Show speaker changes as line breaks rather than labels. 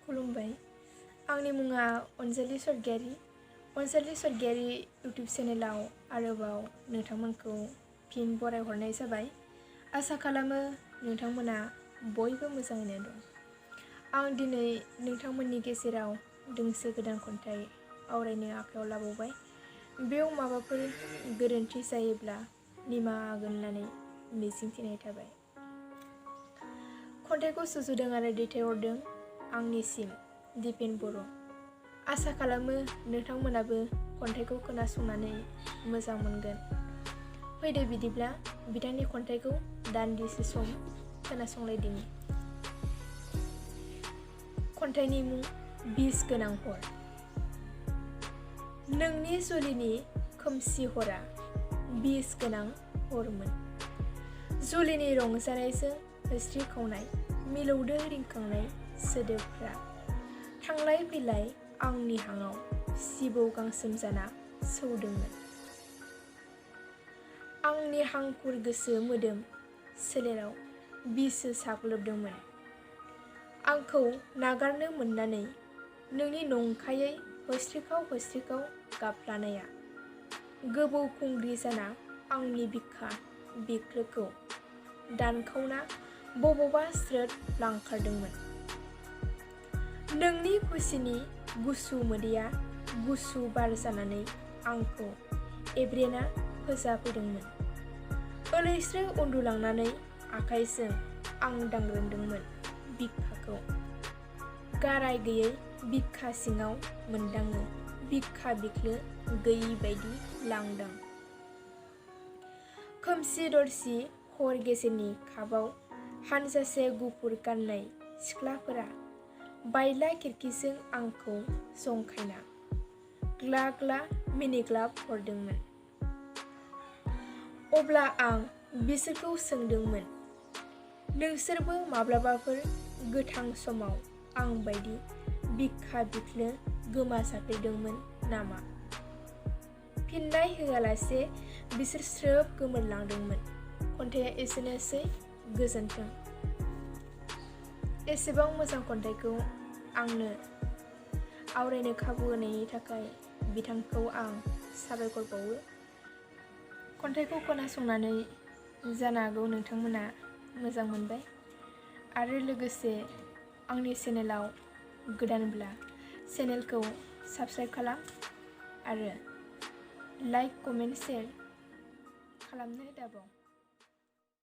खुलुमबाय। आंनि मुङा अनजालि सर्गियारि। अनजालि सर्गियारि इउटिउब चेनेलाव आरोबाव नोंथांमोनखौ फिन बरायहरनाय जाबाय। आसा खालामो नोंथांमोना बयबो मोजाङैनो दं। आं दिनै नोंथांमोननि गेजेराव दोंसे गोदान खन्थाइ आवरायनो आखायाव लाबावबाय। बेयाव माबाफोर गोरोन्थि जायोब्ला निमाहा होगोन होननानै मिजिंथिनाय थाबाय। खन्थाइखौ सुजुदों आरो दैथायहरदों आंनिसिम दिपेन बर'। आसा खालामो नोंथांमोनाबो खन्थाइखौ खोनासंनानै मोजां मोनगोन। फैदो बिदिब्ला बिथांनि खन्थाइखौ दान्दिसे सम खोनासंलायदिनि। खन्थाइनि मुं बिस गोनां हर। नोंनि जुलिनि खोमसि हरा बिस गोनां हरमोन। जुलिनि रंजानायजों हिस्रि खावनाय मिलौदो रिंखांनाय सोदोबफ्रा थांलाय फैलाय आंनि हाङाव सिबौ गांसोम जाना सौदोंमोन। आंनि हांखुर गोसो मोदोम सोलेराव बिसो साग्लोबदोंमोन। आंखौ नागारनो मोननानै नोंनि नंखायै हस्रिखाव गाबफ्लानाया गोबौ खुंग्रि जाना आंनि बिखा बिख्लोखौ दानखावना बबावबा स्रोद लांखारदोंमोन। नोंनि खुसिनि गुसु मोदैया गुसु बार जानानै आंखौ एब्रेना फोजाफैदोंमोन। ओलैस्रो उन्दुलांनानै आखाइजों आं दांग्रोमदोंमोन बिखाखौ। गाराय गैयै बिखा सिङाव मोनदाङो बिखा बिख्लो गैयि बायदि लांदां। खोमसि दरसि हर गेजेरनि खाबाव हानजासे गुफुर गाननाय सिख्लाफोरा बायला खिरखिजों आंखौ जंखायना ग्ला ग्ला मिनिग्लाब हरदोंमोन। अब्ला आं बिसोरखौ सोंदोंमोन, नोंसोरबो माब्लाबाफोर गोथां समाव आं बायदि बिखा बिख्लो गोमाजाफेरदोंमोन नामा? फिननाय होआलासे बिसोर स्रोब गोमोरलांदोंमोन। खन्थाइया एसेनोसै। गोजोन्थों। एसेबां मोजां खन्थाइखौ आंनो आवरायनो खाबु होनायनि थाखाय बिथांखौ आं साबायखर बावो। खन्थाइखौ खोनासंनानै जानो हागौ नोंथांमोना मोजां मोनबाय आरो लोगोसे आंनि चेनेलाव गोदानब्ला चेनेलखौ साबस्क्राइब खालाम आरो लाइक कमेन्ट शेयार खालामनो दाबाव।